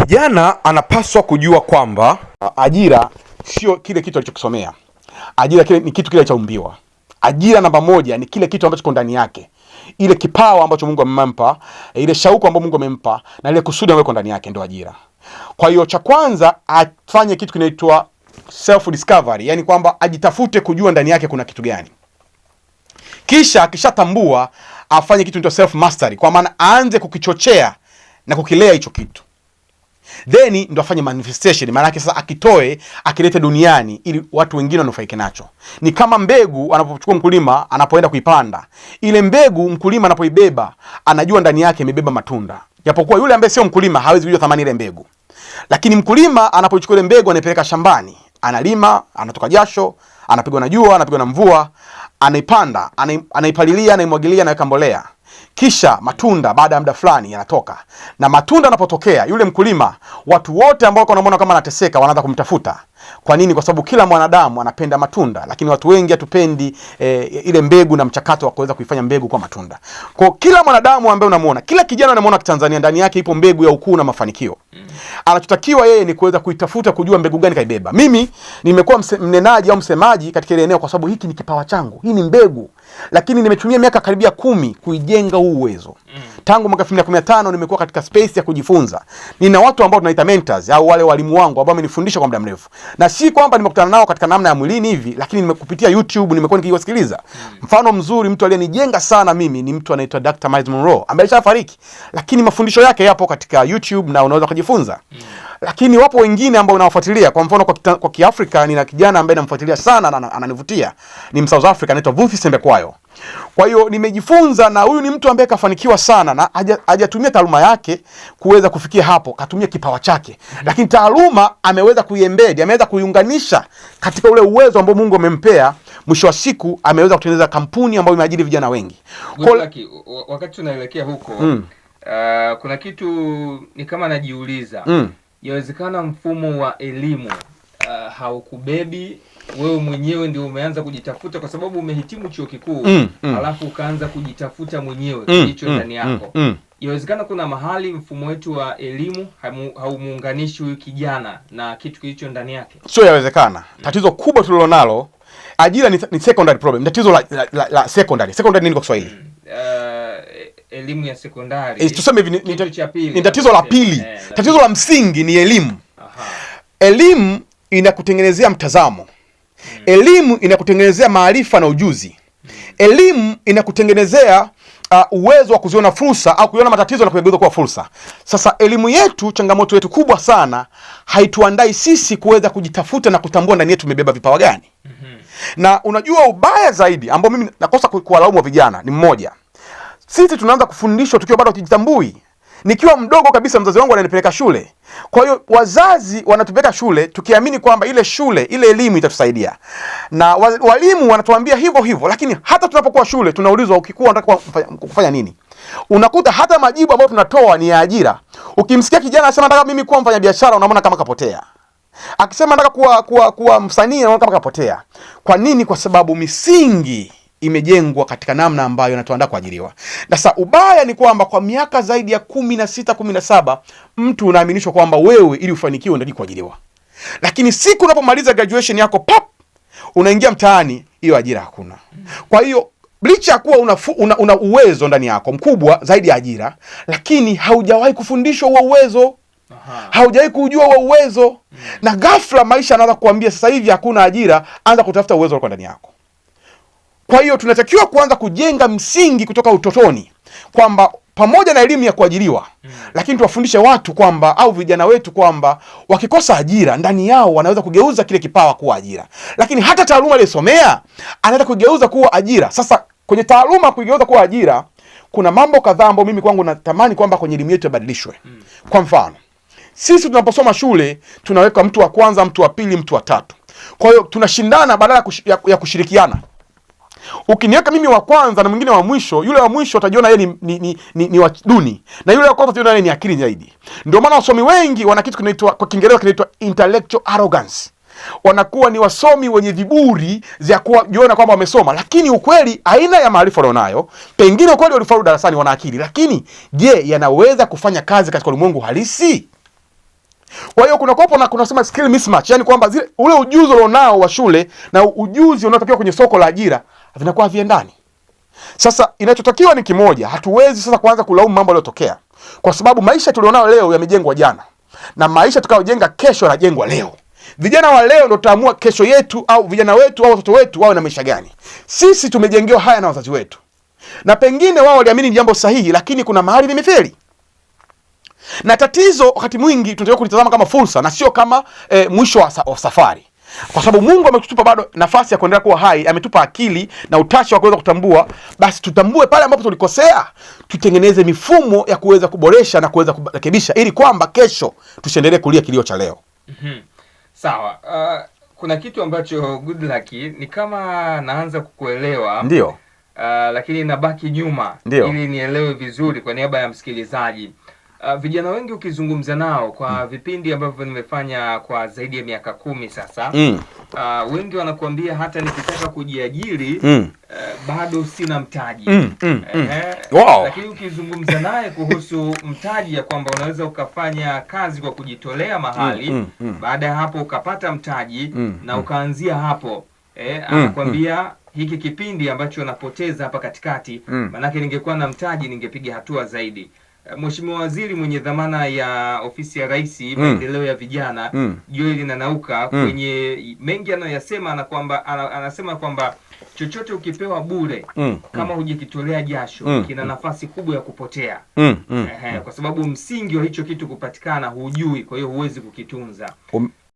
Kijana anapaswa kujua kwamba ajira sio kile kitu alichokisomea. Ajira ni kitu kile cha umbiwa. Ajira namba moja ni kile kitu ambacho kiko ndani yake. Ile kipawa ambacho Mungu amempa, ile shauku ambayo Mungu amempa na ile kusudi ambayo iko ndani yake ndio ajira. Kwa hiyo cha kwanza afanye kitu kinaitwa self discovery, yani kwamba ajitafute kujua ndani yake kuna kitu gani. Kisha akishatambua afanye kitu kinaitwa self mastery, kwa maana aanze kukichochea na kukilea hicho kitu. Then ndo afanye manifestation, maana yake sasa akitoe akilete duniani ili watu wengine wanufaike nacho. Ni kama mbegu anapochukua mkulima anapoenda kuipanda. Ile mbegu mkulima anapoibeba anajua ndani yake imebeba matunda. Japokuwa yule ambaye sio mkulima hawezi kujua thamani ile mbegu. Lakini mkulima anapochukua ile mbegu anaipeleka shambani, analima, anatoka jasho, anapigwa na jua, anapigwa na mvua, anaipanda, anaipalilia, anaimwagilia, anaweka mbolea. Kisha matunda baada ya muda fulani yanatoka. Na matunda yanapotokea, yule mkulima, watu wote ambao wanamuona kama anateseka wanaanza kumtafuta. Kwa nini? Kwa sababu kila mwanadamu anapenda matunda, lakini watu wengi hatupendi ile mbegu na mchakato wa kuweza kuifanya mbegu kwa matunda. Kwa kila mwanadamu ambaye unamuona, kila kijana unamuona Tanzania, ndani yake ipo mbegu ya ukuu na mafanikio. Anachotakiwa yeye ni kuweza kuitafuta, kujua mbegu gani kaibeba. Mimi nimekuwa mnenaji au msemaji katika ile eneo kwa sababu hiki ni kipawa changu. Hii ni mbegu. Lakini nimetumia miaka karibia 10 kuijenga huu uwezo. Tangu mwaka 2015 nimekuwa katika space ya kujifunza. Nina watu ambao tunaita mentors au wale walimu wangu ambao wamenifundisha kwa muda mrefu. Na si kwamba nimekutana nao katika namna ya mwilini hivi, lakini nimekupitia YouTube nimekuwa nikiwasikiliza. Mfano mzuri, mtu aliyenijenga sana mimi ni mtu anaitwa Dr. Miles Monroe ambaye alishafariki, lakini mafundisho yake yapo katika YouTube na unaweza kujifunza. Lakini wapo wengine ambao unawafuatilia. Kwa mfano kwa Kiafrika nina kijana ambaye namfuatilia sana na ananivutia. Ni South Africa anaitwa Vuthi Sembekwayo. Kwa hiyo nimejifunza na huyu ni mtu ambaye kafanikiwa sana na hajatumia taaluma yake kuweza kufikia hapo, katumia kipawa chake. Lakini taaluma ameweza kuiembed, ameweza kuiunganisha katika ule uwezo ambao Mungu amempea. Mwisho wa siku ameweza kutengeneza kampuni ambayo imeajiri vijana wengi. Wakati tunaelekea huko, kuna kitu ni kama najiuliza. Yawezekana mfumo wa elimu haukubebi, wewe mwenyewe ndio umeanza kujitafuta kwa sababu umehitimu chuo kikuu, alafu ukaanza kujitafuta mwenyewe kilicho ndani yako. Yawezekana kuna mahali mfumo wetu wa elimu haumuunganishi huyu kijana na kitu kilicho ndani yake. Sio yawezekana. Tatizo kubwa tulilonalo, ajira ni secondary problem. Tatizo la secondary. Secondary nini kwa Kiswahili? Elimu ya sekondari. Tuseme hivi ni tatizo la pili. Tatizo la msingi ni elimu. Elimu inakutengenezea mtazamo. Elimu inakutengenezea maarifa na ujuzi. Elimu inakutengenezea uwezo wa kuziona fursa au kuiona matatizo na kuyageuza kuwa fursa. Sasa elimu yetu, changamoto yetu kubwa sana, haituandai sisi kuweza kujitafuta na kutambua ndani yetu tumebeba vipawa gani. Na unajua ubaya zaidi ambao mimi nakosa kuwalaumu vijana ni mmoja. Sisi tunaanza kufundishwa tukiwa bado hatujitambui. Nikiwa mdogo kabisa mzazi wangu ananipeleka shule. Kwa hiyo wazazi wanatupeleka shule tukiamini kwamba ile shule, ile elimu itatusaidia. Na walimu wanatuambia hivyo hivyo, lakini hata tunapokuwa shule tunaulizwa ukikua unataka kufanya nini? Unakuta hata majibu ambayo tunatoa ni ya ajira. Ukimsikia kijana anasema nataka mimi kuwa mfanyabiashara, unaona kama kapotea. Akisema nataka kuwa msanii, unaona kama kapotea. Kwa nini? Kwa sababu misingi imejengwa katika namna ambayo inatuandaa kuajiriwa. Sasa ubaya ni kwamba kwa miaka zaidi ya 16, 17 mtu unaaminishwa kwamba wewe ili ufanikiwe unataka kuajiriwa. Lakini siku unapomaliza graduation yako unaingia mtaani, hiyo ajira hakuna. Kwa hiyo licha ya kuwa una uwezo ndani yako mkubwa zaidi ya ajira, lakini haujawahi kufundishwa huo uwezo. Haujawahi kujua huo uwezo. Na ghafla maisha yanaanza kukuambia sasa hivi hakuna ajira, anza kutafuta uwezo wako ndani yako. Kwa hiyo tunatakiwa kuanza kujenga msingi kutoka utotoni kwamba pamoja na elimu ya kuajiriwa, lakini tuwafundishe watu kwamba au vijana wetu kwamba wakikosa ajira ndani yao wanaweza kugeuza kile kipawa kuwa ajira. Lakini hata taaluma aliyosomea anaweza kugeuza kuwa ajira. Sasa kwenye taaluma kugeuza kuwa ajira, kuna mambo kadhaa ambayo mimi kwangu natamani kwamba kwenye elimu yetu yabadilishwe. Kwa mfano, sisi tunaposoma shule tunaweka mtu wa kwanza, mtu wa pili, mtu wa tatu. Kwa hiyo tunashindana badala ya kushirikiana. Ukiniweka mimi wa kwanza na mwingine wa mwisho, yule wa mwisho utajiona yeye ni wa duni, na yule wa kwanza utajiona yeye ni akili zaidi. Ndio maana wasomi wengi wana kitu kinaitwa kwa Kiingereza kinaitwa intellectual arrogance. Wanakuwa ni wasomi wenye viburi vya kujiona kwamba wamesoma, lakini ukweli aina ya maarifa walionayo, pengine ukweli walifaulu darasani, wana akili, lakini je, yanaweza kufanya kazi katika ulimwengu halisi? Kwa hiyo kuna sema skill mismatch, yani kwamba ule ujuzi ulionao wa shule na ujuzi unaotakiwa kwenye soko la ajira vinakuwa haviendani. Sasa inachotakiwa ni kimoja, hatuwezi sasa kuanza kulaumu mambo yaliyotokea, kwa sababu maisha tulionao leo yamejengwa jana na maisha tutakayojenga kesho yanajengwa leo. Vijana wa leo ndio tutaamua kesho yetu, au vijana wetu au watoto wetu wawe na maisha gani. Sisi tumejengewa haya na wazazi wetu, na pengine wao waliamini ni jambo sahihi, lakini kuna mahali limefeli. Na tatizo wakati mwingi tunataka kulitazama kama fursa na sio kama mwisho wa safari, kwa sababu Mungu ametupa bado nafasi ya kuendelea kuwa hai, ametupa akili na utashi wa kuweza kutambua. Basi tutambue pale ambapo tulikosea, tutengeneze mifumo ya kuweza kuboresha na kuweza kurekebisha, ili kwamba kesho tusiendelee kulia kilio cha leo. Sawa. Kuna kitu ambacho good luck ni kama naanza kukuelewa, ndio lakini nabaki nyuma ili nielewe vizuri kwa niaba ya msikilizaji. Vijana wengi ukizungumza nao kwa vipindi ambavyo nimefanya kwa zaidi ya miaka 10 sasa, wengi wanakuambia hata nikitaka kujiajiri bado sina mtaji. Wow. Lakini ukizungumza naye kuhusu mtaji, ya kwamba unaweza ukafanya kazi kwa kujitolea mahali, baada ya hapo ukapata mtaji na ukaanzia hapo, anakuambia hiki kipindi ambacho napoteza hapa katikati, manake ningekuwa na mtaji ningepiga hatua zaidi. Mheshimiwa Waziri mwenye dhamana ya ofisi ya Rais maendeleo ya vijana, Joel Nanauka, kwenye mengi anayosema, na kwamba anasema kwamba chochote ukipewa bure, kama hujikitolea jasho, kina nafasi kubwa ya kupotea. Kwa sababu msingi wa hicho kitu kupatikana hujui, kwa hiyo huwezi kukitunza.